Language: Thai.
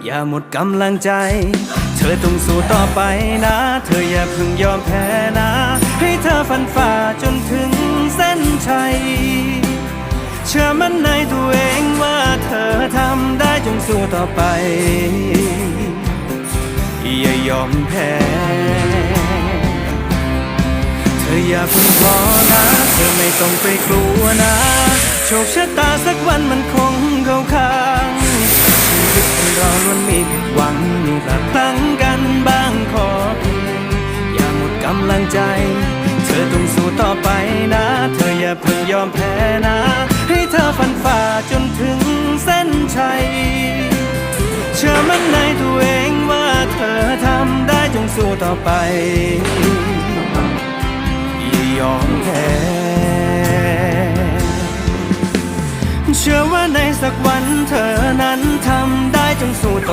อย่าหมดกำลังใจเธอต้องสู้ต่อไปนะเธออย่าเพิ่งยอมแพ้นะให้เธอฟันฝ่าจนถึงเส้นชัยเชื่อมั่นในตัวเองว่าเธอทำได้จงสู้ต่อไปอย่ายอมแพ้เธออย่าเพิ่งท้อนะเธอไม่ต้องไปกลัวนะโชคชะตาสักวันมันคงเข้าข้างชีวิตของเราล้วนมีผิดหวังมีพลาดพลั้งกันบ้างขอเพียงอย่าหมดกำลังใจเธอต้องสู้ต่อไปนะเธออย่าเพิ่งยอมแพ้นะให้เธอฟันฝ่าจนถึงเส้นชัยเชื่อมั่นในตัวเองว่าเธอทำได้จงสู้ต่อไปอย่ายอมแพ้เชื่อว่าในสักวันเธอนั้นทำได้จงสู้ต่อ